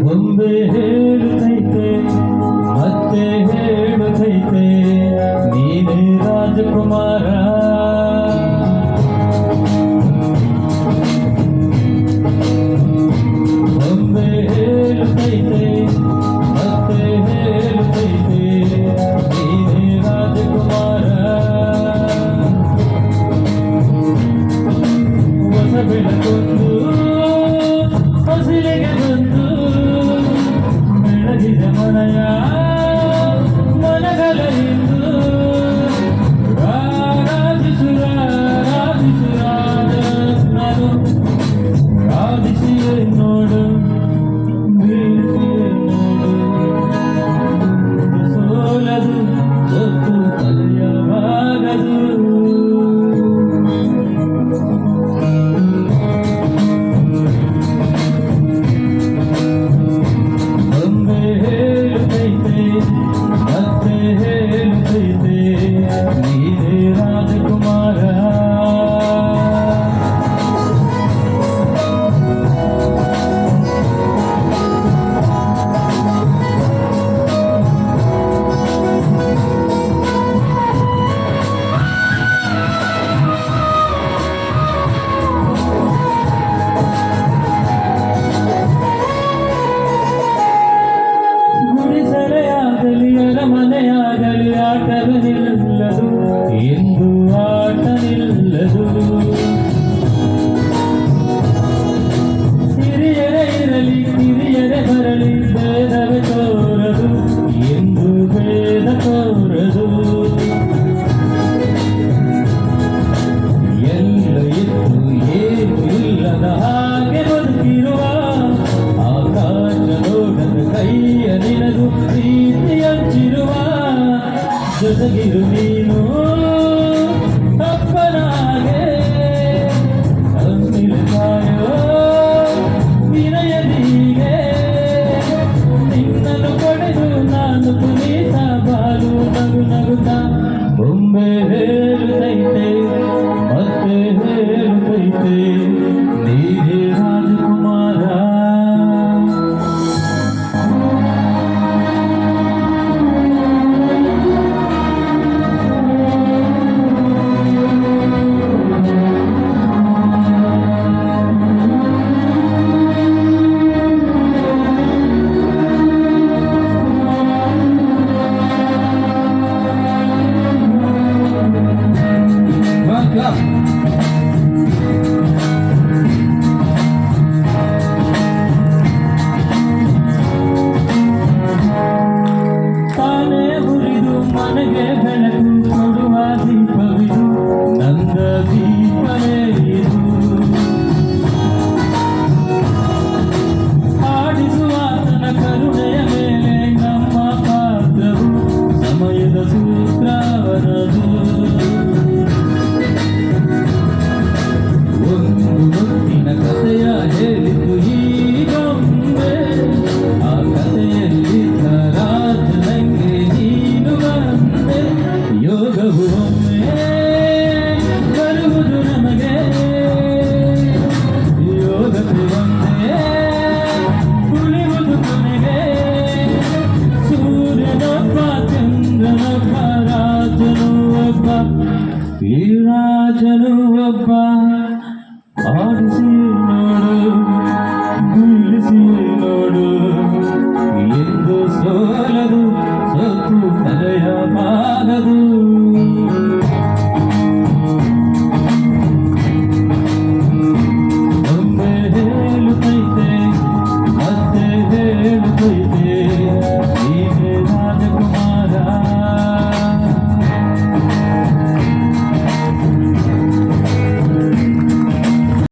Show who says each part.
Speaker 1: ಬೊಂಬೆ ಹೇಳುತ್ತೈತೆ ಮತ್ತೆ ಹೇಳುತ್ತೈತೆ ನೀನೇ ರಾಜಕುಮಾರ. ಬೊಂಬೆ ಹೇಳುತ್ತೈತೆ ಮತ್ತೆ ಹೇಳುತ್ತೈತೆ ನೀನೇ ರಾಜಕುಮಾರ. ಹೊಸ ಬೆಳಕೊಂದು ಹಸಿರಿಗೆ ಬಂದು ಬೆಳಗಿದ ಮನೆಯ ಮನಗಳ ಇಂದು ರಾಜಿಸುರ ನಾನು ರಾಜಿಸಿಯೇ ನೋಡು ಬೀಳಿಸಿಯೇ ನೋಡು ಸೋಲದು ಗೊತ್ತು ತಲೆಯವಾಗದು. ಮತ್ತೆ ಹೇಳುತ್ತೈತೆ ನೀನೇ ರಾಜಕುಮಾರ. ಮನೆಯಾಗಲಿ ಆಟದ ನಿಲ್ಲದು ಎಂದು ಆಟ ನಿಲ್ಲದು. ಹಿರಿಯರೇ ಇರಲಿ ಕಿರಿಯರೇ ಬರಲಿ ಭೇದವೇ ತೋರದು ಎಂದು ಭೇದ ತೋರದು. ಎಲ್ಲ ಇತ್ತು ಏನು ಇಲ್ಲದ ಹಾಗೆ ಬದುಕಿರುವ ಆಕಾಶ ನೋಡದ ಕೈಯ ನಿನದು ಪ್ರೀತಿ ಹಂಚಿರುವ ಜೊತೆಗಿರು ನೀನು ಅಪ್ಪನಾಗೆ ಅಮ್ಮಿಲೆ ಕಾಯೋ ವಿನಯದೀಗೆ ನಿನ್ನನ್ನು ಪಡೆದು ನಾನು ಪುನೀತ ಬಾಲು ನಗು ನಗುತ್ತ. ಬೊಂಬೆ ಹೇಳುತ್ತೈತೆ ಮತ್ತೆ ಹೇಳುತ್ತೈತೆ